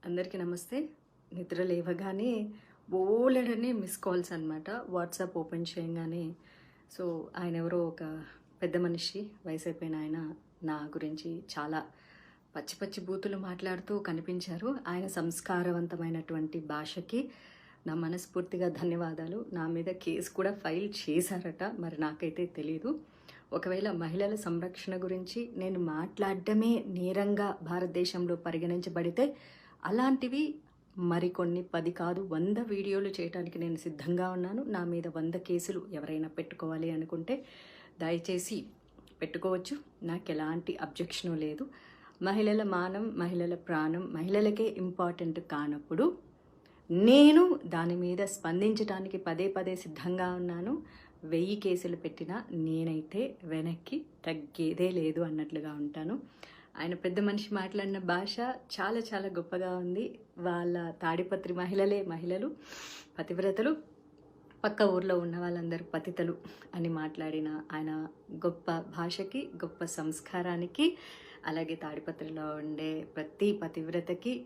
అందరికీ నమస్తే. నిద్ర లేవగానే బోలెడన్ని మిస్ కాల్స్ అనమాట. వాట్సాప్ ఓపెన్ చేయంగానే ఆయన ఎవరో ఒక పెద్ద మనిషి, వయసైపోయిన ఆయన నా గురించి చాలా పచ్చి పచ్చి బూతులు మాట్లాడుతూ కనిపించారు. ఆయన సంస్కారవంతమైనటువంటి భాషకి నా మనస్ఫూర్తిగా ధన్యవాదాలు. నా మీద కేసు కూడా ఫైల్ చేశారట, మరి నాకైతే తెలీదు. ఒకవేళ మహిళల సంరక్షణ గురించి నేను మాట్లాడడమే నేరంగా భారతదేశంలో పరిగణించబడితే అలాంటివి మరికొన్ని 10 కాదు 100 వీడియోలు చేయడానికి నేను సిద్ధంగా ఉన్నాను. నా మీద 100 కేసులు ఎవరైనా పెట్టుకోవాలి అనుకుంటే దయచేసి పెట్టుకోవచ్చు. నాకు ఎలాంటి అబ్జెక్షను లేదు. మహిళల మానం, మహిళల ప్రాణం మహిళలకే ఇంపార్టెంట్ కానప్పుడు నేను దాని మీద స్పందించడానికి పదే పదే సిద్ధంగా ఉన్నాను. 1000 కేసులు పెట్టినా నేనైతే వెనక్కి తగ్గేదే లేదు అన్నట్లుగా ఉంటాను. ఆయన పెద్ద మనిషి మాట్లాడిన భాష చాలా చాలా గొప్పగా ఉంది. వాళ్ళ తాడిపత్రి మహిళలు పతివ్రతలు, పక్క ఊర్లో ఉన్న వాళ్ళందరూ పతితలు అని మాట్లాడిన ఆయన గొప్ప భాషకి, గొప్ప సంస్కారానికి, అలాగే తాడిపత్రిలో ఉండే ప్రతి పతివ్రతకి,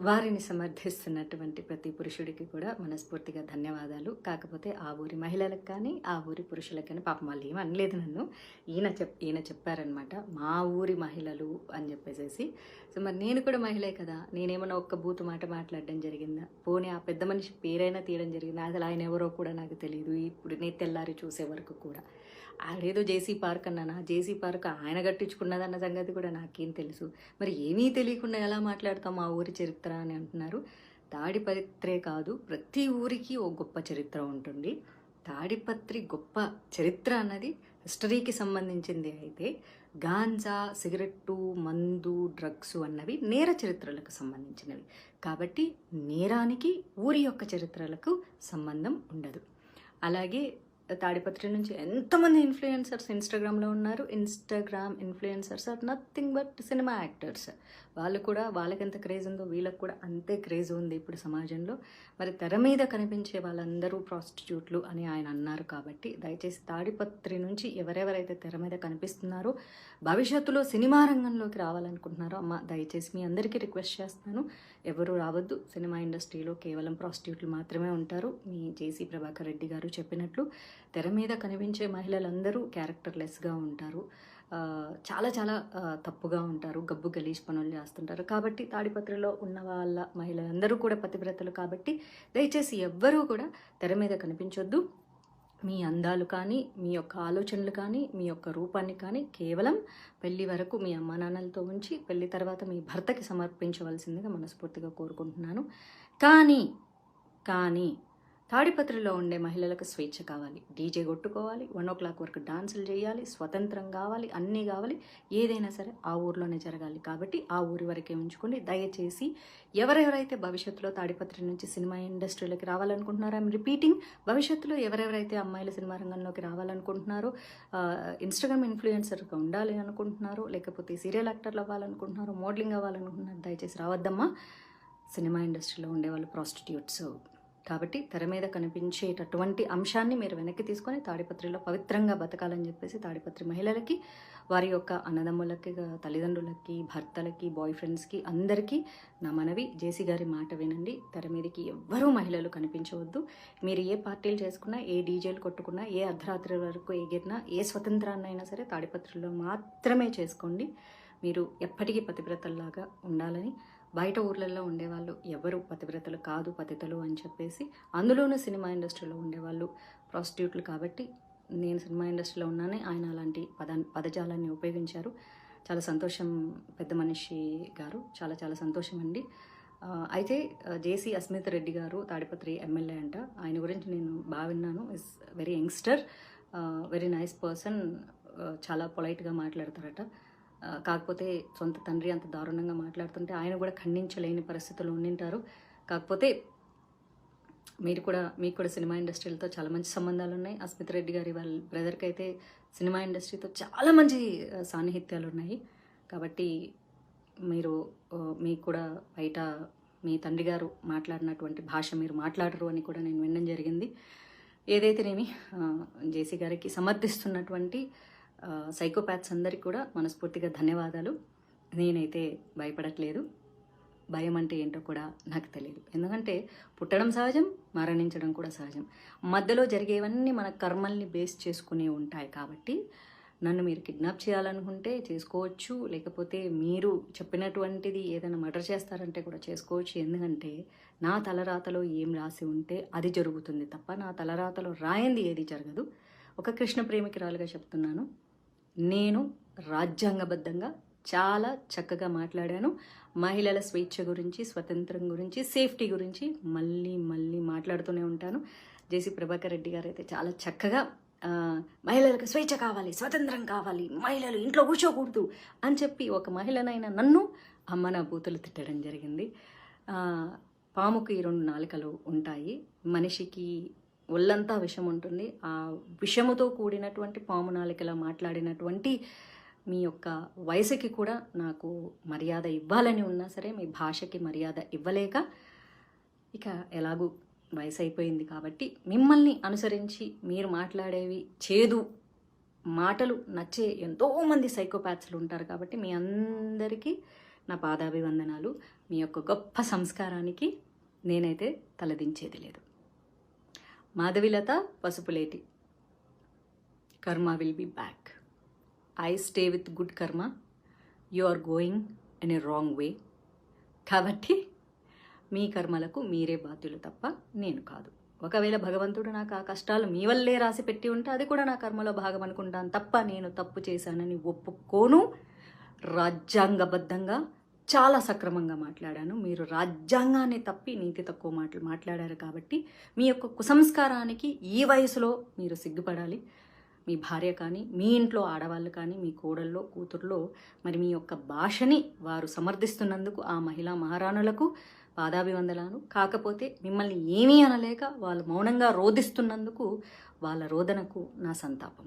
వారిని సమర్థిస్తున్నటువంటి ప్రతి పురుషుడికి కూడా మనస్ఫూర్తిగా ధన్యవాదాలు. కాకపోతే ఆ ఊరి మహిళలకు కానీ, ఆ ఊరి పురుషులకు కానీ, పాపం వాళ్ళు ఏమి అనలేదు నన్ను. ఈయన చెప్పారనమాట, మా ఊరి మహిళలు అని చెప్పేసి. మరి నేను కూడా మహిళే కదా, నేనేమన్నా ఒక్క బూతు మాట మాట్లాడడం జరిగిందా? పోనీ ఆ పెద్ద మనిషి పేరైనా తీయడం జరిగిందా? అసలు ఆయన ఎవరో కూడా నాకు తెలియదు. ఇప్పుడు నేను తెల్లారి చూసే వరకు కూడా ఆడేదో జేసీ పార్క్ అన్నానా, జేసీ పార్క్ ఆయన కట్టించుకున్నదన్న సంగతి కూడా నాకేం తెలుసు. మరి ఏమీ తెలియకుండా ఎలా మాట్లాడతాం మా ఊరి చరిత్ర అని అంటున్నారు. తాడిపత్రే కాదు, ప్రతి ఊరికి ఓ గొప్ప చరిత్ర ఉంటుంది. తాడిపత్రి గొప్ప చరిత్ర అన్నది హిస్టరీకి సంబంధించింది అయితే, గాంజా, సిగరెట్టు, మందు, డ్రగ్స్ అన్నవి నేర చరిత్రలకు సంబంధించినవి. కాబట్టి నేరానికి ఊరి యొక్క చరిత్రలకు సంబంధం ఉండదు. అలాగే తాడిపత్రి నుంచి ఎంతమంది ఇన్ఫ్లుయెన్సర్స్ ఇన్స్టాగ్రామ్లో ఉన్నారు. Instagram influencers are nothing but cinema actors. వాళ్ళు కూడా, వాళ్ళకి ఎంత క్రేజ్ ఉందో వీళ్ళకి కూడా అంతే క్రేజ్ ఉంది ఇప్పుడు సమాజంలో. మరి తెర మీద కనిపించే వాళ్ళందరూ ప్రాస్టిట్యూట్లు అని ఆయన అన్నారు. కాబట్టి దయచేసి తాడిపత్రి నుంచి ఎవరెవరైతే తెర మీద కనిపిస్తున్నారో, భవిష్యత్తులో సినిమా రంగంలోకి రావాలనుకుంటున్నారో, అమ్మ దయచేసి మీ అందరికీ రిక్వెస్ట్ చేస్తాను, ఎవరు రావద్దు. సినిమా ఇండస్ట్రీలో కేవలం ప్రాస్టిట్యూట్లు మాత్రమే ఉంటారు. మీ జేసీ ప్రభాకర్ రెడ్డి గారు చెప్పినట్లు తెర మీద కనిపించే మహిళలందరూ క్యారెక్టర్లెస్గా ఉంటారు, చాలా చాలా తప్పుగా ఉంటారు, గబ్బు గలీజ్ పనులు చేస్తుంటారు. కాబట్టి తాడిపత్రిలో ఉన్న వాళ్ళ మహిళలందరూ కూడా పతివ్రతలు. కాబట్టి దయచేసి ఎవ్వరూ కూడా తెర మీద కనిపించొద్దు. మీ అందాలు కానీ, మీ యొక్క ఆలోచనలు కానీ, మీ యొక్క రూపాన్ని కానీ కేవలం పెళ్లి వరకు మీ అమ్మా నాన్నలతో ఉంచి పెళ్లి తర్వాత మీ భర్తకి సమర్పించవలసిందిగా మనస్ఫూర్తిగా కోరుకుంటున్నాను. కానీ తాడిపత్రిలో ఉండే మహిళలకు స్వేచ్ఛ కావాలి. డీజే కొట్టుకోవాలి, 1 o'clock వరకు డాన్సులు చేయాలి, స్వతంత్రం కావాలి, అన్నీ కావాలి. ఏదైనా సరే ఆ ఊర్లోనే జరగాలి. కాబట్టి ఆ ఊరి వరకే ఉంచుకోండి. దయచేసి ఎవరెవరైతే భవిష్యత్తులో తాడిపత్రి నుంచి సినిమా ఇండస్ట్రీలోకి రావాలనుకుంటున్నారో, ఐఎమ్ రిపీటింగ్, భవిష్యత్తులో ఎవరెవరైతే అమ్మాయిల సినిమా రంగంలోకి రావాలనుకుంటున్నారో, ఇన్స్టాగ్రామ్ ఇన్ఫ్లుయెన్సర్గా ఉండాలి అనుకుంటున్నారో, లేకపోతే సీరియల్ యాక్టర్లు అవ్వాలనుకుంటున్నారో, మోడలింగ్ అవ్వాలనుకుంటున్నారు, దయచేసి రావద్దమ్మా. సినిమా ఇండస్ట్రీలో ఉండేవాళ్ళు ప్రాస్టిట్యూట్స్. కాబట్టి తెర మీద కనిపించేటటువంటి అంశాన్ని మీరు వెనక్కి తీసుకొని తాడిపత్రిలో పవిత్రంగా బతకాలని చెప్పేసి తాడిపత్రి మహిళలకి, వారి యొక్క అన్నదమ్ములకి, తల్లిదండ్రులకి, భర్తలకి, బాయ్ ఫ్రెండ్స్కి అందరికీ నా మనవి, జేసీ గారి మాట వినండి. తెర మీదకి ఎవ్వరూ మహిళలు కనిపించవద్దు. మీరు ఏ పార్టీలు చేసుకున్నా, ఏ డీజేలు కొట్టుకున్నా, ఏ అర్ధరాత్రి వరకు ఎగిరినా, ఏ స్వతంత్రాన్నైనా సరే తాడిపత్రిలో మాత్రమే చేసుకోండి. మీరు ఎప్పటికీ పతివ్రతల్లాగా ఉండాలని. బయట ఊర్లలో ఉండేవాళ్ళు ఎవరు పతివ్రతలు కాదు, పతితలు అని చెప్పేసి, అందులోనూ సినిమా ఇండస్ట్రీలో ఉండేవాళ్ళు ప్రాస్టిట్యూట్లు. కాబట్టి నేను సినిమా ఇండస్ట్రీలో ఉన్నానే, ఆయన అలాంటి పదజాలాన్ని ఉపయోగించారు. చాలా సంతోషం పెద్ద మనిషి గారు, చాలా చాలా సంతోషం అండి. అయితే జేసీ అస్మిత్ రెడ్డి గారు తాడిపత్రి ఎమ్మెల్యే అంట. ఆయన గురించి నేను బాగా విన్నాను. Is very youngster, very nice person, చాలా పొలైట్గా మాట్లాడతారట. కాకపోతే సొంత తండ్రి అంత దారుణంగా మాట్లాడుతుంటే ఆయన కూడా ఖండించలేని పరిస్థితులు ఉండింటారు. కాకపోతే మీకు కూడా సినిమా ఇండస్ట్రీలతో చాలా మంచి సంబంధాలు ఉన్నాయి. అస్మిత్ రెడ్డి గారి వాళ్ళ బ్రదర్కి అయితే సినిమా ఇండస్ట్రీతో చాలా మంచి సాన్నిహిత్యాలు ఉన్నాయి. కాబట్టి మీకు కూడా బయట మీ తండ్రి గారు మాట్లాడినటువంటి భాష మీరు మాట్లాడరు అని కూడా నేను వినడం జరిగింది. ఏదైతేనేమి జేసీ గారికి సమర్థిస్తున్నటువంటి సైకోపాత్స్ అందరికీ కూడా మనస్ఫూర్తిగా ధన్యవాదాలు. నేనైతే భయపడట్లేదు. భయం అంటే ఏంటో కూడా నాకు తెలియదు. ఎందుకంటే పుట్టడం సహజం, మరణించడం కూడా సహజం. మధ్యలో జరిగేవన్నీ మన కర్మల్ని బేస్ చేసుకునే ఉంటాయి. కాబట్టి నన్ను మీరు కిడ్నాప్ చేయాలనుకుంటే చేసుకోవచ్చు, లేకపోతే మీరు చెప్పినటువంటిది ఏదైనా మర్డర్ చేస్తారంటే కూడా చేసుకోవచ్చు. ఎందుకంటే నా తలరాతలో ఏం రాసి ఉంటే అది జరుగుతుంది తప్ప నా తలరాతలో రాయింది ఏది జరగదు. ఒక కృష్ణ ప్రేమికురాలుగా చెప్తున్నాను, నేను రాజ్యాంగబద్ధంగా చాలా చక్కగా మాట్లాడాను. మహిళల స్వేచ్ఛ గురించి, స్వతంత్రం గురించి, సేఫ్టీ గురించి మళ్ళీ మళ్ళీ మాట్లాడుతూనే ఉంటాను. జేసీ ప్రభాకర్ రెడ్డి గారు అయితే చాలా చక్కగా మహిళలకు స్వేచ్ఛ కావాలి, స్వతంత్రం కావాలి, మహిళలు ఇంట్లో కూర్చోకూడదు అని చెప్పి ఒక మహిళనైనా నన్ను అమ్మ నా బూతులు తిట్టడం జరిగింది. పాముకి 2 నాలుకలు ఉంటాయి, మనిషికి ఒళ్ళంతా విషం ఉంటుంది. ఆ విషముతో కూడినటువంటి పాము నాలుకలా మాట్లాడినటువంటి మీ యొక్క వయసుకి కూడా నాకు మర్యాద ఇవ్వాలని ఉన్నా సరే మీ భాషకి మర్యాద ఇవ్వలేక, ఇక ఎలాగూ వయసు అయిపోయింది కాబట్టి మిమ్మల్ని అనుసరించి మీరు మాట్లాడేవి చేదు మాటలు నచ్చే ఎంతోమంది సైకోపాత్స్లు ఉంటారు. కాబట్టి మీ అందరికీ నా పాదాభివందనాలు. మీ యొక్క గొప్ప సంస్కారానికి నేనైతే తలదించేది లేదు. Madhavilatha Pasupuleti, karma will be back. I stay with good karma, you are going in a wrong way. కాబట్టి మీ కర్మలకు మీరే బాధ్యులు తప్ప నేను కాదు. ఒకవేళ భగవంతుడు నాకు ఆ కష్టాలు మీ వల్లే రాసి పెట్టి ఉంటే అది కూడా నా కర్మలో భాగం అనుకుంటాను తప్ప నేను తప్పు చేశానని ఒప్పుకోను. రాజ్యాంగబద్ధంగా చాలా సక్రమంగా మాట్లాడాను. మీరు రాజ్యాంగాన్ని తప్పి నీతి తక్కువ మాటలు మాట్లాడారు. కాబట్టి మీ యొక్క కుసంస్కారానికి ఈ వయసులో మీరు సిగ్గుపడాలి. మీ భార్య కానీ, మీ ఇంట్లో ఆడవాళ్ళు కానీ, మీ కోడల్లో కూతుర్లో మరి మీ యొక్క భాషని వారు సమర్థిస్తున్నందుకు ఆ మహిళా మహారాణులకు పాదాభివందనాలు. కాకపోతే మిమ్మల్ని ఏమీ అనలేక వాళ్ళు మౌనంగా రోధిస్తున్నందుకు వాళ్ళ రోదనకు నా సంతాపం.